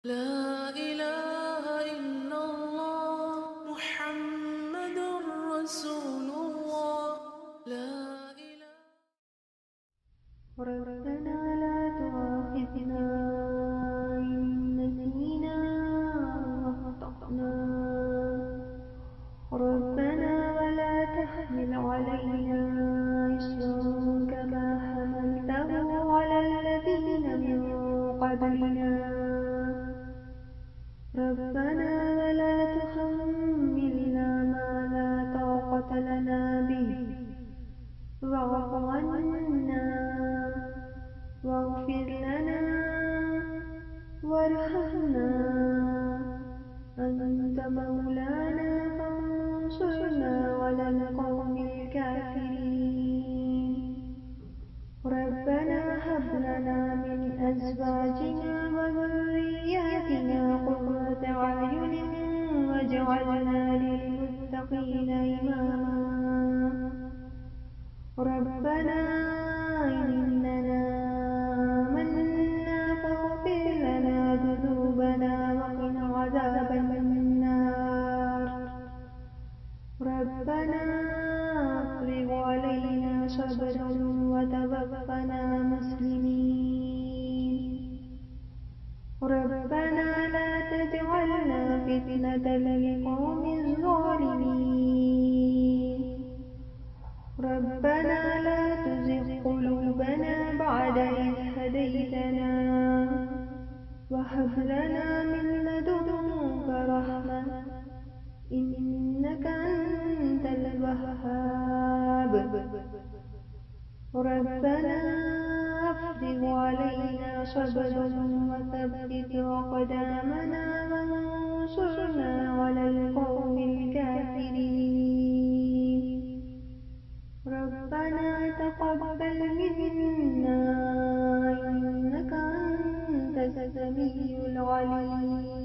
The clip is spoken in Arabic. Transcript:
لا إله إلا الله محمد رسول الله. لا إله. ربنا لا تؤاخذنا إن نسينا أو أخطأنا. ربنا ولا تحمل علينا إصرا كما حملته على الذين من قبلنا. ربنا ولا تحملنا ما لا طاقة لنا به واعف عنا واغفر لنا وارحمنا أنت مولانا فانصرنا على القوم الكافرين. ربنا هب لنا من أزواجنا وذرياتنا قرة أعين واجعلنا للمتقين إماما. ربنا إننا آمنا فاغفر لنا ذنوبنا وقنا عذاب النار. ربنا أفرغ علينا صبرا وتوفنا مسلمين. ربنا لا تجعلنا فتنة للقوم الظالمين. ربنا لا تزغ قلوبنا بعد إذ هديتنا وهب لنا من لدنك رحمة إنك أنت الوهاب. ربنا أفرغ علينا صبرا وثبت أقدامنا وانصرنا على القوم الكافرين. ربنا تقبل منا إنك أنت السميع العليم.